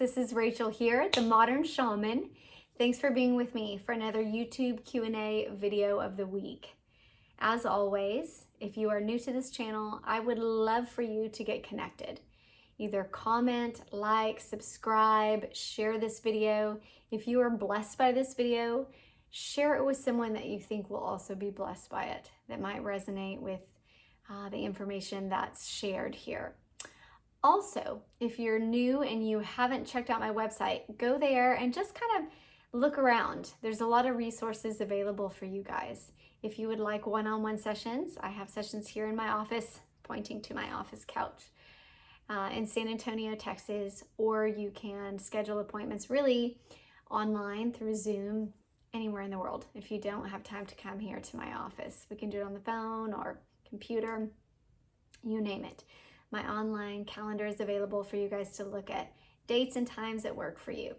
This is Rachel here, the Modern Shaman. Thanks for being with me for another YouTube Q&A video of the week. As always, if you are new to this channel, I would love for you to get connected. Either comment, like, subscribe, share this video. If you are blessed by this video, share it with someone that you think will also be blessed by it, that might resonate with the information that's shared here. Also, if you're new and you haven't checked out my website, go there and just kind of look around. There's a lot of resources available for you guys. If you would like one-on-one sessions, I have sessions here in my office, pointing to my office couch in San Antonio, Texas, or you can schedule appointments really online through Zoom anywhere in the world. If you don't have time to come here to my office, we can do it on the phone or computer, you name it. My online calendar is available for you guys to look at dates and times that work for you.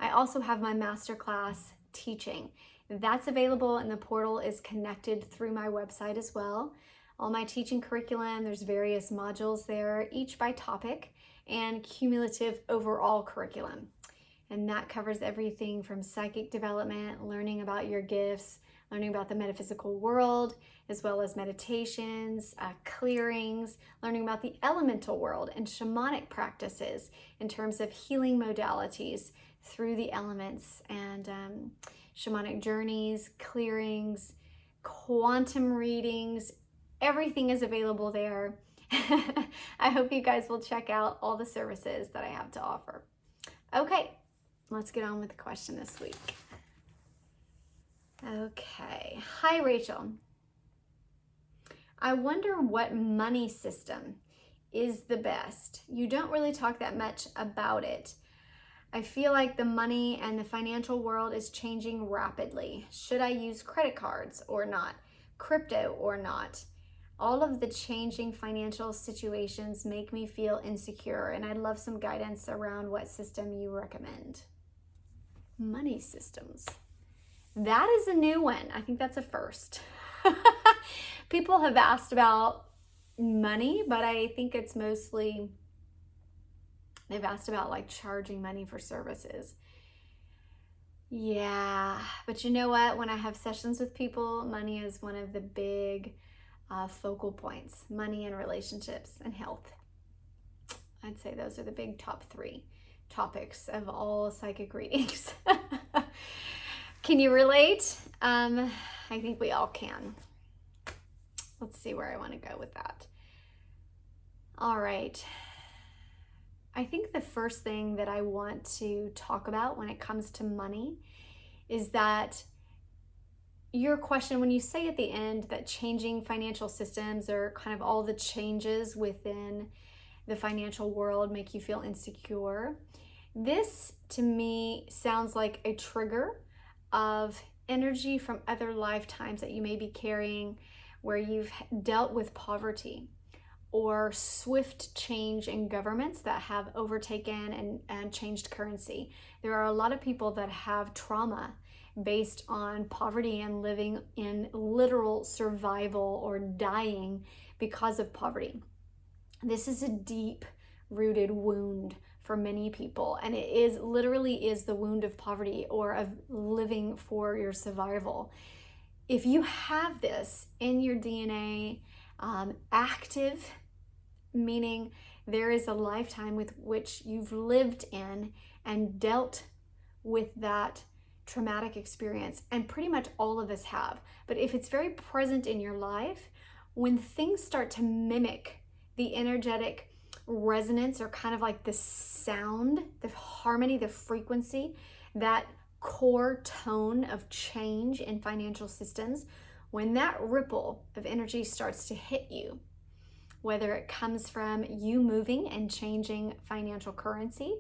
I also have my masterclass teaching. That's available and the portal is connected through my website as well. All my teaching curriculum, there's various modules there, each by topic, and cumulative overall curriculum. And that covers everything from psychic development, learning about your gifts, learning about the metaphysical world, as well as meditations, clearings, learning about the elemental world and shamanic practices in terms of healing modalities through the elements and shamanic journeys, clearings, quantum readings. Everything is available there. I hope you guys will check out all the services that I have to offer. Okay, let's get on with the question this week. Okay, hi Rachel. I wonder what money system is the best. You don't really talk that much about it. I feel like the money and the financial world is changing rapidly. Should I use credit cards or not? Crypto or not? All of the changing financial situations make me feel insecure, and I'd love some guidance around what system you recommend. Money systems. That is a new one. I think that's a first. People have asked about money, but I think it's mostly, they've asked about like charging money for services. Yeah, but you know what? When I have sessions with people, money is one of the big focal points. Money and relationships and health. I'd say those are the big top 3 topics of all psychic readings. Can you relate? I think we all can. Let's see where I want to go with that. All right. I think the first thing that I want to talk about when it comes to money is that your question, when you say at the end that changing financial systems or kind of all the changes within the financial world make you feel insecure, this to me sounds like a trigger of energy from other lifetimes that you may be carrying where you've dealt with poverty or swift change in governments that have overtaken and changed currency. There are a lot of people that have trauma based on poverty and living in literal survival or dying because of poverty. This is a deep-rooted wound for many people, and it is literally is the wound of poverty or of living for your survival. If you have this in your DNA, active, meaning there is a lifetime with which you've lived in and dealt with that traumatic experience, and pretty much all of us have, but if it's very present in your life, when things start to mimic the energetic resonance or kind of like the sound, the harmony, the frequency, that core tone of change in financial systems, when that ripple of energy starts to hit you, whether it comes from you moving and changing financial currency,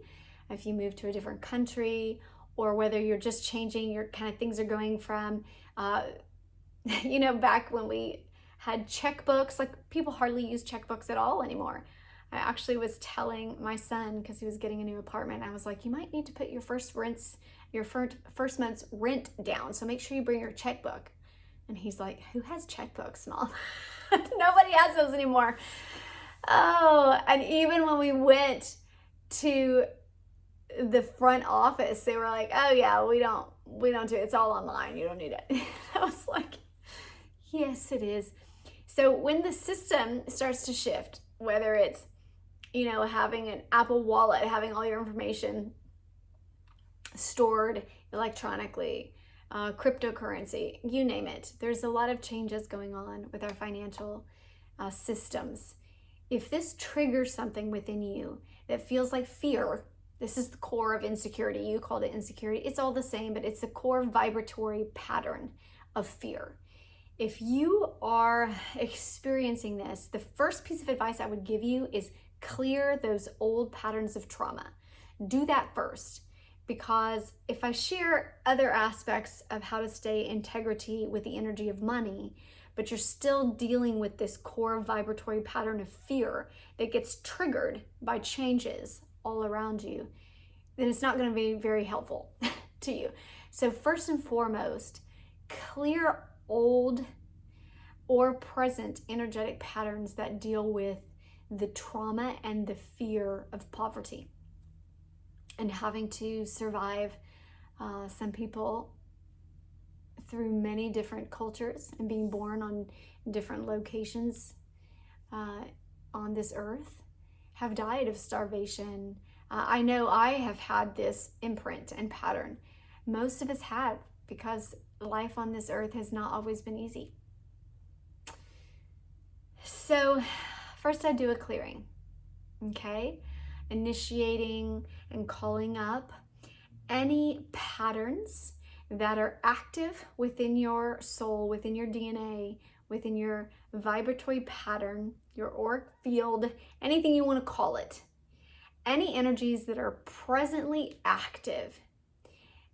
if you move to a different country, or whether you're just changing your kind of things are going from, back when we had checkbooks, like people hardly use checkbooks at all anymore. I actually was telling my son, because he was getting a new apartment, I was like, you might need to put your first month's rent down, so make sure you bring your checkbook. And he's like, who has checkbooks, Mom? Nobody has those anymore. Oh, and even when we went to the front office, they were like, oh yeah, we don't do it. It's all online. You don't need it. I was like, yes, it is. So when the system starts to shift, whether it's, having an Apple Wallet, having all your information stored electronically, cryptocurrency, you name it. There's a lot of changes going on with our financial systems. If this triggers something within you that feels like fear, this is the core of insecurity. You called it insecurity. It's all the same, but it's the core vibratory pattern of fear. If you are experiencing this, the first piece of advice I would give you is clear those old patterns of trauma. Do that first, because if I share other aspects of how to stay in integrity with the energy of money, but you're still dealing with this core vibratory pattern of fear that gets triggered by changes all around you, then it's not going to be very helpful to you. So first and foremost, clear old or present energetic patterns that deal with the trauma and the fear of poverty and having to survive. Some people, through many different cultures and being born on different locations on this earth, have died of starvation. I know I have had this imprint and pattern. Most of us have, because life on this earth has not always been easy. So first I do a clearing, okay? Initiating and calling up any patterns that are active within your soul, within your DNA, within your vibratory pattern, your auric field, anything you want to call it. Any energies that are presently active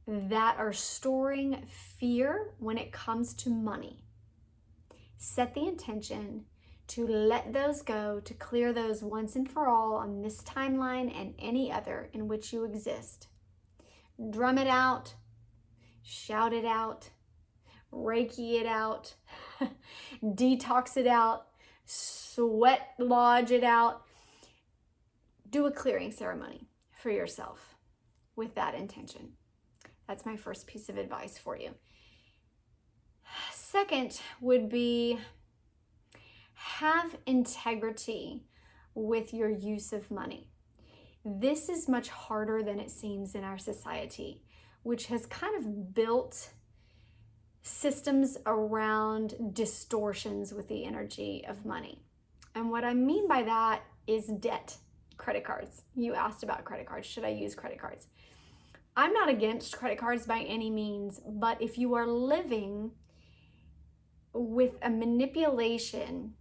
that are storing fear when it comes to money. Set the intention to let those go, to clear those once and for all on this timeline and any other in which you exist. Drum it out, shout it out, Reiki it out, detox it out, sweat lodge it out. Do a clearing ceremony for yourself with that intention. That's my first piece of advice for you. Second would be have integrity with your use of money. This is much harder than it seems in our society, which has kind of built systems around distortions with the energy of money. And what I mean by that is debt, credit cards. You asked about credit cards. Should I use credit cards? I'm not against credit cards by any means, but if you are living with a manipulation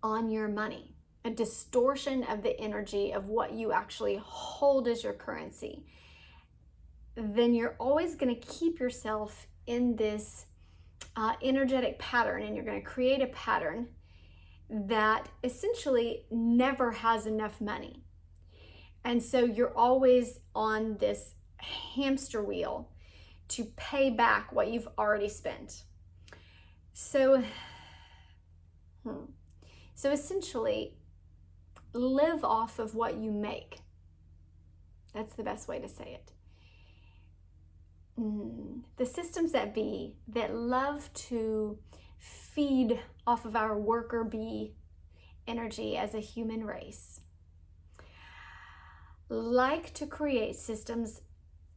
on your money, a distortion of the energy of what you actually hold as your currency, then you're always going to keep yourself in this energetic pattern, and you're going to create a pattern that essentially never has enough money. And so you're always on this hamster wheel to pay back what you've already spent. So essentially, live off of what you make. That's the best way to say it. The systems that be that love to feed off of our worker bee energy as a human race like to create systems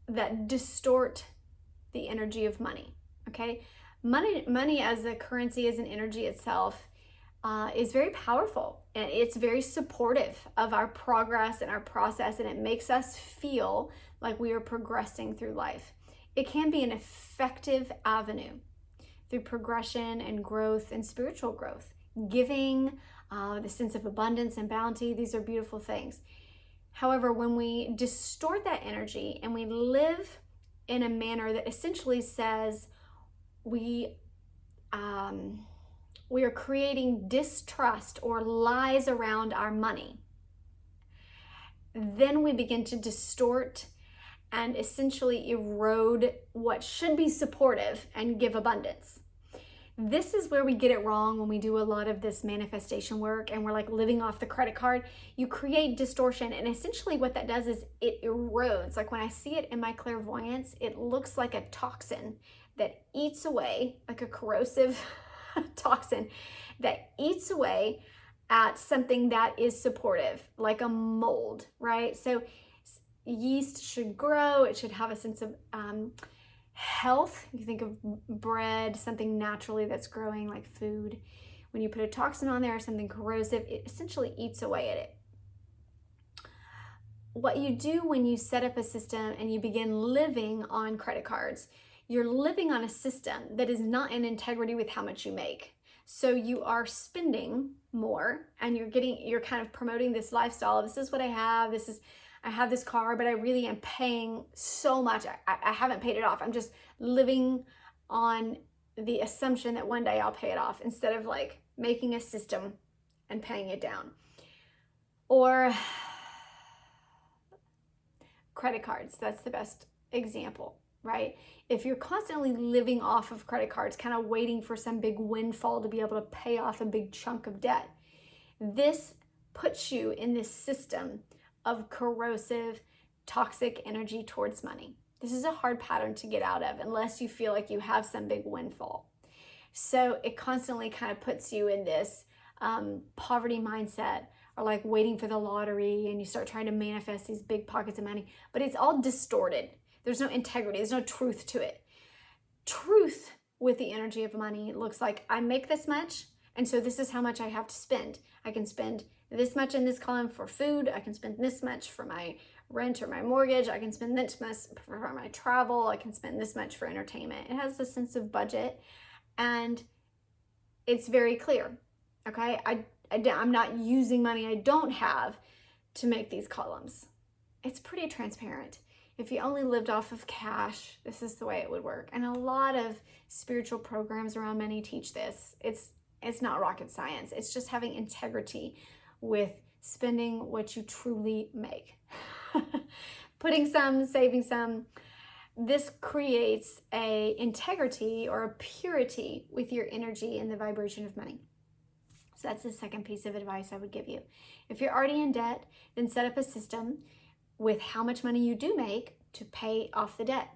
that distort the energy of money. Okay, money as a currency, as an energy itself, is very powerful, and it's very supportive of our progress and our process, and it makes us feel like we are progressing through life. It can be an effective avenue through progression and growth and spiritual growth. Giving, the sense of abundance and bounty, these are beautiful things. However, when we distort that energy and we live in a manner that essentially says we are creating distrust or lies around our money, then we begin to distort and essentially erode what should be supportive and give abundance. This is where we get it wrong when we do a lot of this manifestation work and we're like living off the credit card. You create distortion, and essentially what that does is it erodes. Like when I see it in my clairvoyance, it looks like a toxin that eats away, like a corrosive toxin that eats away at something that is supportive, like a mold, right? So yeast should grow. It should have a sense of health. You think of bread, something naturally that's growing, like food. When you put a toxin on there or something corrosive, it essentially eats away at it. What you do when you set up a system and you begin living on credit cards, you're living on a system that is not in integrity with how much you make. So you are spending more, and you're kind of promoting this lifestyle. This is what I have. I have this car, but I really am paying so much. I haven't paid it off. I'm just living on the assumption that one day I'll pay it off, instead of like making a system and paying it down. Or credit cards, that's the best example, right? If you're constantly living off of credit cards, kind of waiting for some big windfall to be able to pay off a big chunk of debt, this puts you in this system of corrosive, toxic energy towards money. This is a hard pattern to get out of unless you feel like you have some big windfall. So it constantly kind of puts you in this poverty mindset, or like waiting for the lottery, and you start trying to manifest these big pockets of money, but it's all distorted. There's no integrity. There's no truth to it. Truth with the energy of money looks like, I make this much, and so this is how much I have to spend. I can spend this much in this column for food. I can spend this much for my rent or my mortgage. I can spend this much for my travel. I can spend this much for entertainment. It has a sense of budget, and it's very clear. Okay, I'm not using money I don't have to make these columns. It's pretty transparent. If you only lived off of cash, this is the way it would work. And a lot of spiritual programs around money teach this. It's not rocket science. It's just having integrity with spending what you truly make. Putting some, saving some. This creates a integrity or a purity with your energy and the vibration of money. So that's the second piece of advice I would give you. If you're already in debt, then set up a system with how much money you do make to pay off the debt,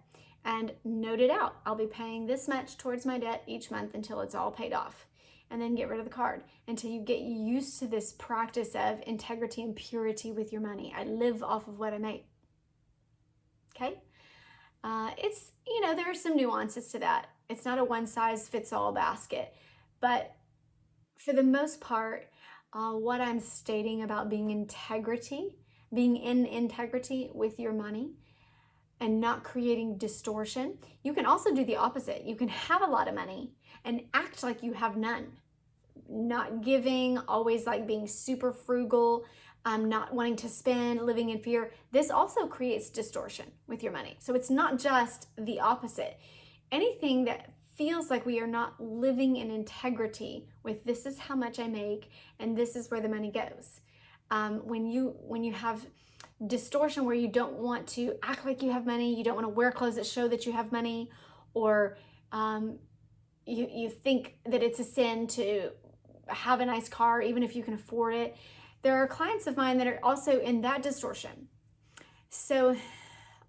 and note it out. I'll be paying this much towards my debt each month until it's all paid off, and then get rid of the card until you get used to this practice of integrity and purity with your money. I live off of what I make. Okay? It's, there are some nuances to that. It's not a one size fits all basket, but for the most part, what I'm stating about being in integrity with your money and not creating distortion. You can also do the opposite. You can have a lot of money and act like you have none. Not giving, always like being super frugal, not wanting to spend, living in fear. This also creates distortion with your money. So it's not just the opposite. Anything that feels like we are not living in integrity with, this is how much I make and this is where the money goes. When you have distortion where you don't want to act like you have money, you don't want to wear clothes that show that you have money, or you think that it's a sin to have a nice car even if you can afford it. There are clients of mine that are also in that distortion. So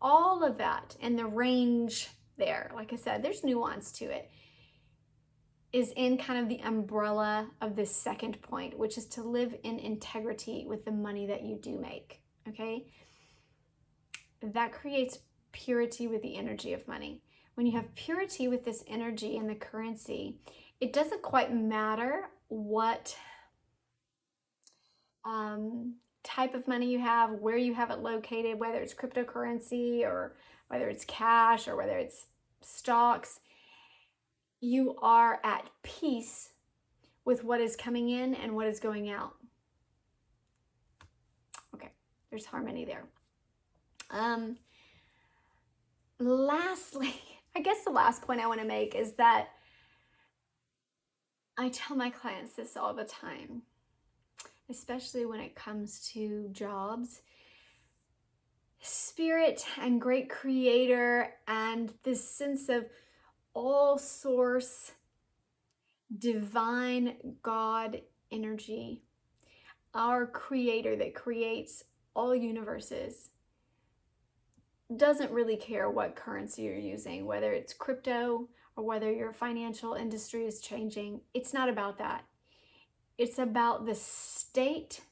all of that and the range there, like I said, there's nuance to it, is in kind of the umbrella of this second point, which is to live in integrity with the money that you do make, okay? That creates purity with the energy of money. When you have purity with this energy and the currency, it doesn't quite matter what type of money you have, where you have it located, whether it's cryptocurrency or whether it's cash or whether it's stocks. You are at peace with what is coming in and what is going out. Okay, there's harmony there. Lastly, I guess the last point I want to make is that I tell my clients this all the time, especially when it comes to jobs. Spirit and great creator and this sense of all source divine God energy, our creator that creates all universes, doesn't really care what currency you're using, whether it's crypto or whether your financial industry is changing. It's not about that. It's about the state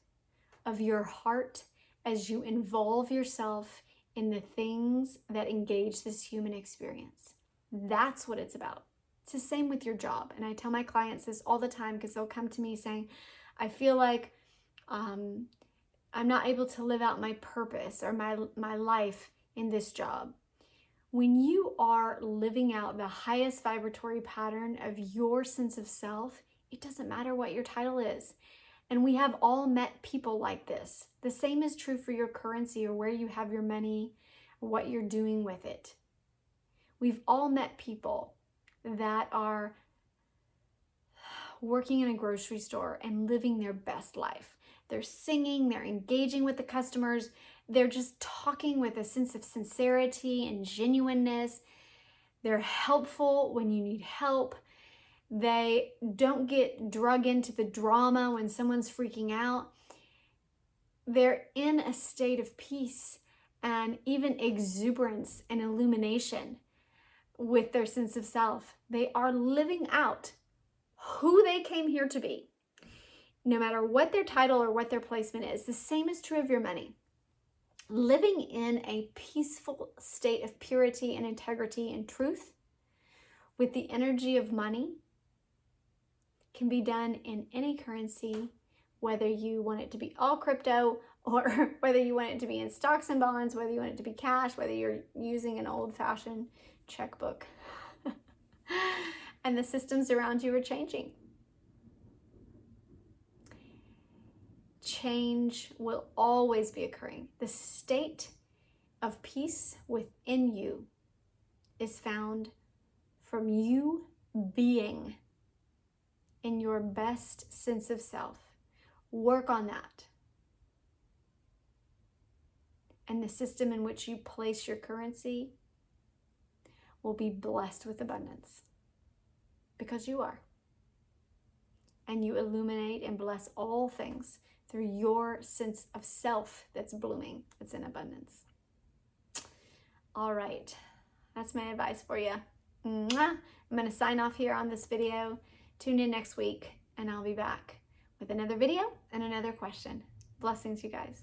of your heart as you involve yourself in the things that engage this human experience. That's what it's about. It's the same with your job. And I tell my clients this all the time because they'll come to me saying, I feel like I'm not able to live out my purpose or my life in this job. When you are living out the highest vibratory pattern of your sense of self, it doesn't matter what your title is. And we have all met people like this. The same is true for your currency or where you have your money, or what you're doing with it. We've all met people that are working in a grocery store and living their best life. They're singing, they're engaging with the customers, they're just talking with a sense of sincerity and genuineness. They're helpful when you need help. They don't get drug into the drama when someone's freaking out. They're in a state of peace and even exuberance and illumination with their sense of self. They are living out who they came here to be, no matter what their title or what their placement is. The same is true of your money. Living in a peaceful state of purity and integrity and truth with the energy of money can be done in any currency, whether you want it to be all crypto or whether you want it to be in stocks and bonds, whether you want it to be cash, whether you're using an old-fashioned checkbook. And the systems around you are changing. Change will always be occurring. The state of peace within you is found from you being in your best sense of self. Work on that. And the system in which you place your currency will be blessed with abundance because you are. And you illuminate and bless all things through your sense of self that's blooming, that's in abundance. All right, that's my advice for you. I'm going to sign off here on this video. Tune in next week, and I'll be back with another video and another question. Blessings, you guys.